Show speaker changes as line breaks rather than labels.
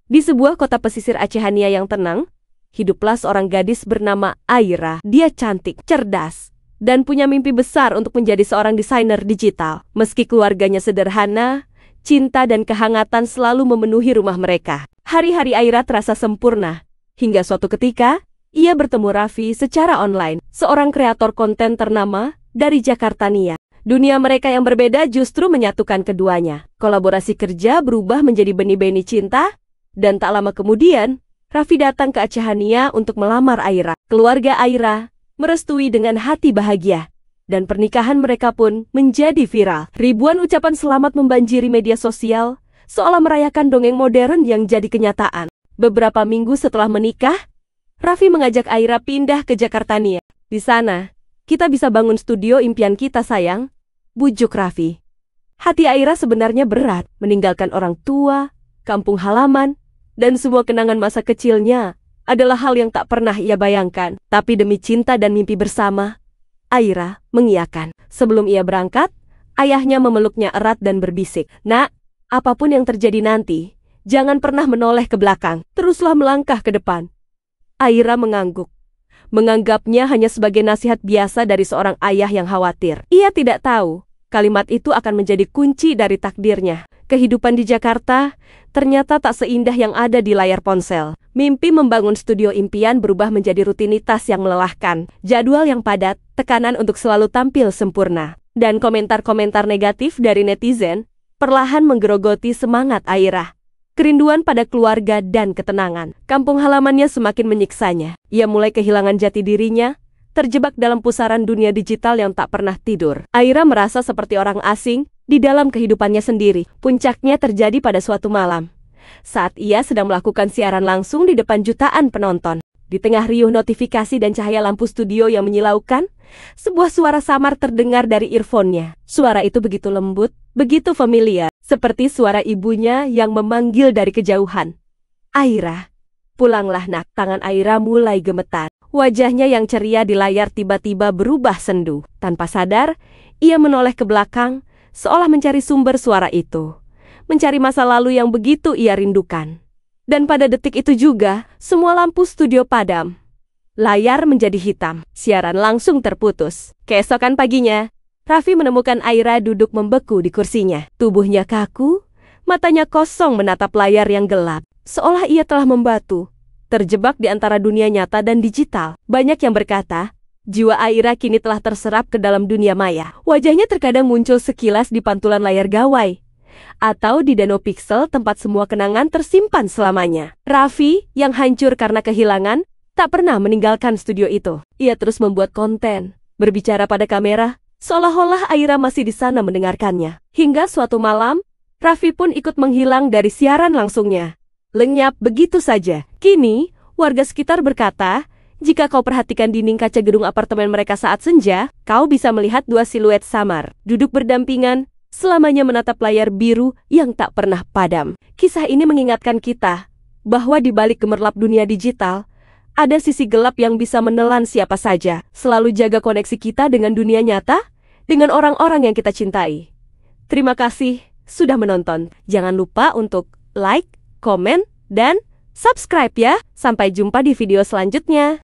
Di sebuah kota pesisir Acehania yang tenang, hiduplah seorang gadis bernama Aira. Dia cantik, cerdas, dan punya mimpi besar untuk menjadi seorang desainer digital. Meski keluarganya sederhana, cinta dan kehangatan selalu memenuhi rumah mereka. Hari-hari Aira terasa sempurna, hingga suatu ketika, ia bertemu Raffi secara online, seorang kreator konten ternama dari Jakarta Nia. Dunia mereka yang berbeda justru menyatukan keduanya. Kolaborasi kerja berubah menjadi benih-benih cinta, dan tak lama kemudian, Raffi datang ke Acehania untuk melamar Aira. Keluarga Aira merestui dengan hati bahagia, dan pernikahan mereka pun menjadi viral. Ribuan ucapan selamat membanjiri media sosial, seolah merayakan dongeng modern yang jadi kenyataan. Beberapa minggu setelah menikah, Raffi mengajak Aira pindah ke Jakarta Nia. Di sana, kita bisa bangun studio impian kita, sayang, bujuk Raffi. Hati Aira sebenarnya berat, meninggalkan orang tua, kampung halaman, dan semua kenangan masa kecilnya adalah hal yang tak pernah ia bayangkan. Tapi demi cinta dan mimpi bersama, Aira mengiyakan. Sebelum ia berangkat, ayahnya memeluknya erat dan berbisik, "Nak, apapun yang terjadi nanti, jangan pernah menoleh ke belakang, teruslah melangkah ke depan." Aira mengangguk, menganggapnya hanya sebagai nasihat biasa dari seorang ayah yang khawatir. Ia tidak tahu, kalimat itu akan menjadi kunci dari takdirnya. Kehidupan di Jakarta ternyata tak seindah yang ada di layar ponsel. Mimpi membangun studio impian berubah menjadi rutinitas yang melelahkan, jadwal yang padat, tekanan untuk selalu tampil sempurna, dan komentar-komentar negatif dari netizen perlahan menggerogoti semangat Aira. Kerinduan pada keluarga dan ketenangan. Kampung halamannya semakin menyiksanya. Ia mulai kehilangan jati dirinya, terjebak dalam pusaran dunia digital yang tak pernah tidur. Aira merasa seperti orang asing di dalam kehidupannya sendiri. Puncaknya terjadi pada suatu malam, saat ia sedang melakukan siaran langsung di depan jutaan penonton. Di tengah riuh notifikasi dan cahaya lampu studio yang menyilaukan, sebuah suara samar terdengar dari earphone-nya. Suara itu begitu lembut, begitu familiar, seperti suara ibunya yang memanggil dari kejauhan. "Aira, pulanglah nak." Tangan Aira mulai gemetar. Wajahnya yang ceria di layar tiba-tiba berubah sendu. Tanpa sadar, ia menoleh ke belakang, seolah mencari sumber suara itu. Mencari masa lalu yang begitu ia rindukan. Dan pada detik itu juga, semua lampu studio padam. Layar menjadi hitam. Siaran langsung terputus. Keesokan paginya, Raffi menemukan Aira duduk membeku di kursinya. Tubuhnya kaku, matanya kosong menatap layar yang gelap, seolah ia telah membatu, terjebak di antara dunia nyata dan digital. Banyak yang berkata, jiwa Aira kini telah terserap ke dalam dunia maya. Wajahnya terkadang muncul sekilas di pantulan layar gawai, atau di danau piksel tempat semua kenangan tersimpan selamanya. Raffi, yang hancur karena kehilangan, tak pernah meninggalkan studio itu. Ia terus membuat konten, berbicara pada kamera, seolah-olah Aira masih di sana mendengarkannya. Hingga suatu malam, Raffi pun ikut menghilang dari siaran langsungnya. Lenyap begitu saja. Kini, warga sekitar berkata, jika kau perhatikan dinding kaca gedung apartemen mereka saat senja, kau bisa melihat dua siluet samar, duduk berdampingan, selamanya menatap layar biru yang tak pernah padam. Kisah ini mengingatkan kita bahwa di balik gemerlap dunia digital, ada sisi gelap yang bisa menelan siapa saja. Selalu jaga koneksi kita dengan dunia nyata, dengan orang-orang yang kita cintai. Terima kasih sudah menonton. Jangan lupa untuk like, komen, dan subscribe ya. Sampai jumpa di video selanjutnya.